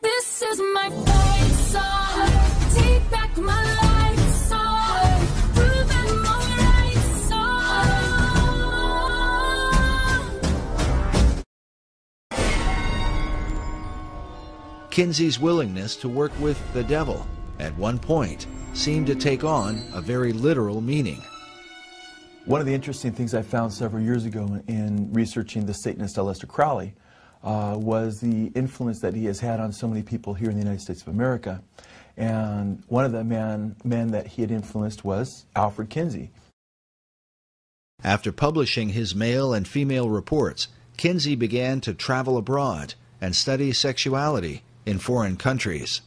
This is my fight song. Take back my life song. Prove I'm alright song. Kinsey's willingness to work with the devil at one point seemed to take on a very literal meaning. One of the interesting things I found several years ago in researching the Satanist Aleister Crowley was the influence that he has had on so many people here in the United States of America. And one of the men that he had influenced was Alfred Kinsey. After publishing his male and female reports, Kinsey began to travel abroad and study sexuality in foreign countries.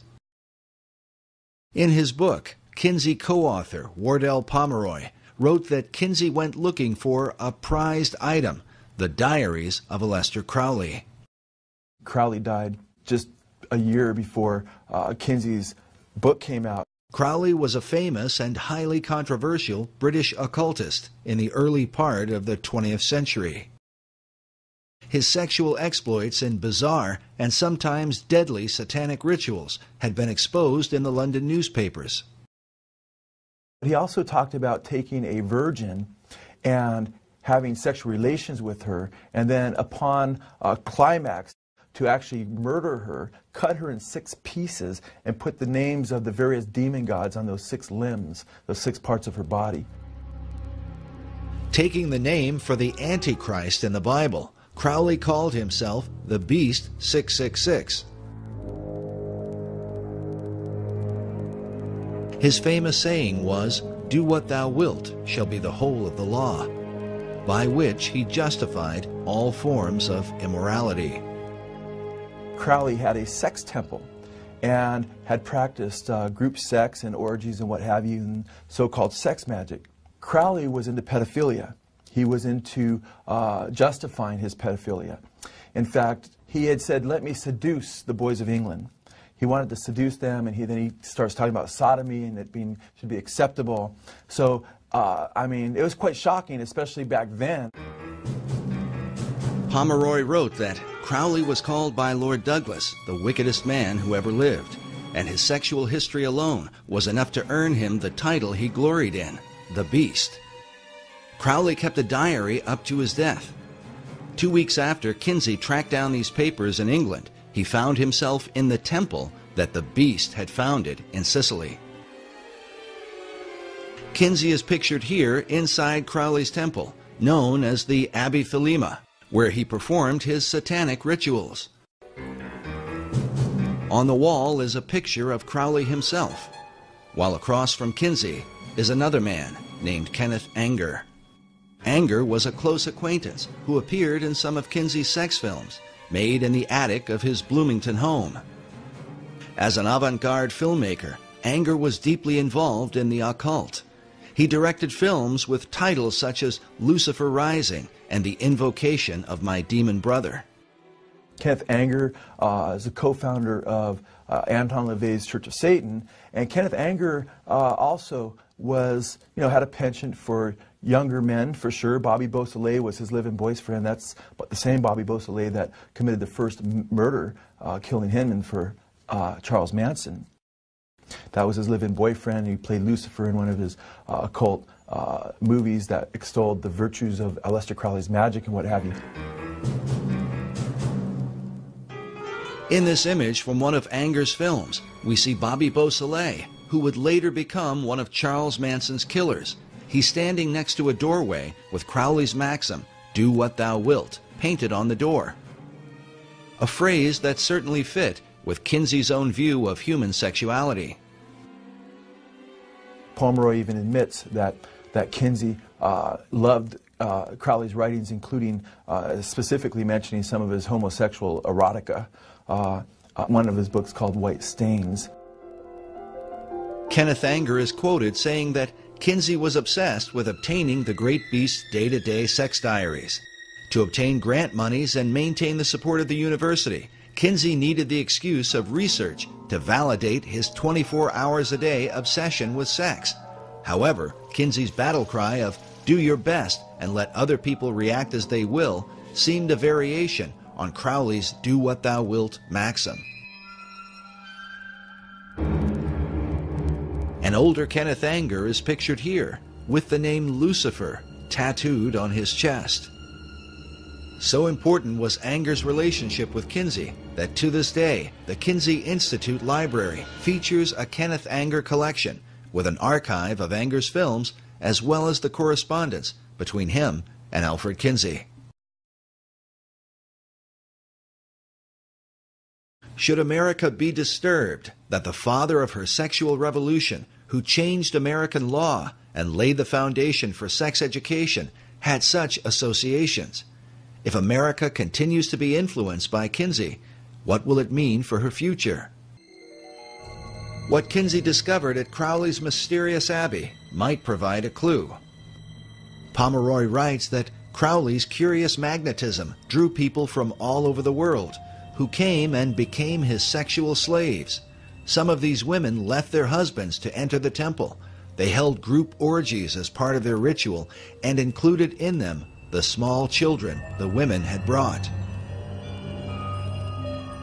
In his book, Kinsey co-author Wardell Pomeroy wrote that Kinsey went looking for a prized item, the diaries of Aleister Crowley. Crowley died just a year before Kinsey's book came out. Crowley was a famous and highly controversial British occultist in the early part of the 20th century. His sexual exploits in bizarre and sometimes deadly satanic rituals had been exposed in the London newspapers. He also talked about taking a virgin and having sexual relations with her, and then upon a climax to actually murder her, cut her in 6 pieces, and put the names of the various demon gods on those 6 limbs, those 6 parts of her body. Taking the name for the Antichrist in the Bible, Crowley called himself the Beast 666. His famous saying was, "Do what thou wilt shall be the whole of the law," by which he justified all forms of immorality. Crowley had a sex temple and had practiced group sex and orgies and what have you, and so-called sex magic. Crowley was into pedophilia. He was into justifying his pedophilia. In fact, he had said, "Let me seduce the boys of England." He wanted to seduce them, and then he starts talking about sodomy and it should be acceptable. So, I mean, it was quite shocking, especially back then. Pomeroy wrote that Crowley was called by Lord Douglas the wickedest man who ever lived, and his sexual history alone was enough to earn him the title he gloried in, the Beast. Crowley kept a diary up to his death. 2 weeks after Kinsey tracked down these papers in England, he found himself in the temple that the Beast had founded in Sicily. Kinsey is pictured here inside Crowley's temple, known as the Abbey Thelema, where he performed his satanic rituals. On the wall is a picture of Crowley himself, while across from Kinsey is another man named Kenneth Anger. Anger was a close acquaintance who appeared in some of Kinsey's sex films, made in the attic of his Bloomington home. As an avant-garde filmmaker, Anger was deeply involved in the occult. He directed films with titles such as Lucifer Rising and The Invocation of My Demon Brother. Kenneth Anger is a co-founder of Anton LaVey's Church of Satan, and Kenneth Anger also was, had a penchant for younger men, for sure. Bobby Beausoleil was his live-in boyfriend. That's the same Bobby Beausoleil that committed the first murder, killing Hinman for Charles Manson. That was his live-in boyfriend. He played Lucifer in one of his occult movies that extolled the virtues of Aleister Crowley's magic and what have you. In this image from one of Anger's films, we see Bobby Beausoleil, who would later become one of Charles Manson's killers. He's standing next to a doorway with Crowley's maxim, "Do what thou wilt," painted on the door. A phrase that certainly fit with Kinsey's own view of human sexuality. Pomeroy even admits that Kinsey loved Crowley's writings, including specifically mentioning some of his homosexual erotica. One of his books called White Stains. Kenneth Anger is quoted saying that Kinsey was obsessed with obtaining the Great Beast's day-to-day sex diaries. To obtain grant monies and maintain the support of the university, Kinsey needed the excuse of research to validate his 24 hours a day obsession with sex. However, Kinsey's battle cry of "do your best and let other people react as they will" seemed a variation on Crowley's "do what thou wilt" maxim. An older Kenneth Anger is pictured here, with the name Lucifer tattooed on his chest. So important was Anger's relationship with Kinsey that to this day, the Kinsey Institute Library features a Kenneth Anger collection with an archive of Anger's films as well as the correspondence between him and Alfred Kinsey. Should America be disturbed that the father of her sexual revolution, who changed American law and laid the foundation for sex education, had such associations? If America continues to be influenced by Kinsey, what will it mean for her future? What Kinsey discovered at Crowley's mysterious abbey might provide a clue. Pomeroy writes that Crowley's curious magnetism drew people from all over the world, who came and became his sexual slaves. Some of these women left their husbands to enter the temple. They held group orgies as part of their ritual and included in them the small children the women had brought.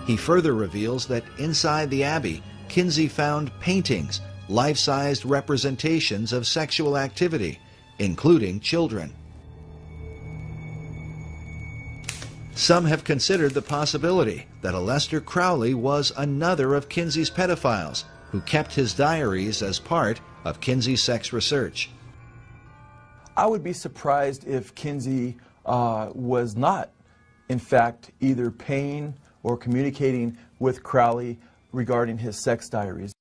He further reveals that inside the abbey, Kinsey found paintings, life-sized representations of sexual activity, including children. Some have considered the possibility that Aleister Crowley was another of Kinsey's pedophiles who kept his diaries as part of Kinsey's sex research. I would be surprised if Kinsey was not, in fact, either paying or communicating with Crowley regarding his sex diaries,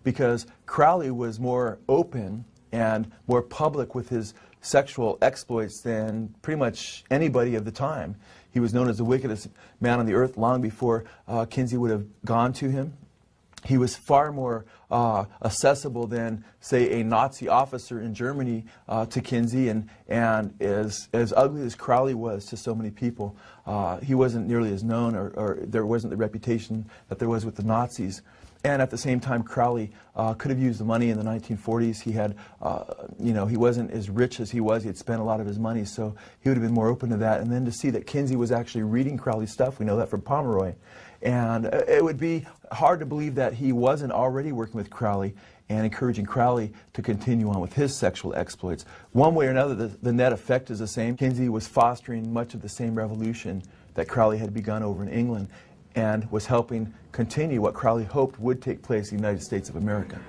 because Crowley was more open and more public with his sexual exploits than pretty much anybody of the time. He was known as the wickedest man on the earth long before Kinsey would have gone to him. He was far more accessible than, say, a Nazi officer in Germany to Kinsey, and as ugly as Crowley was to so many people, he wasn't nearly as known, or there wasn't the reputation that there was with the Nazis. And at the same time, Crowley could have used the money in the 1940s. He had, he wasn't as rich as he was. He had spent a lot of his money, so he would have been more open to that. And then to see that Kinsey was actually reading Crowley's stuff, we know that from Pomeroy. And it would be hard to believe that he wasn't already working with Crowley and encouraging Crowley to continue on with his sexual exploits. One way or another, the net effect is the same. Kinsey was fostering much of the same revolution that Crowley had begun over in England, and was helping continue what Crowley hoped would take place in the United States of America.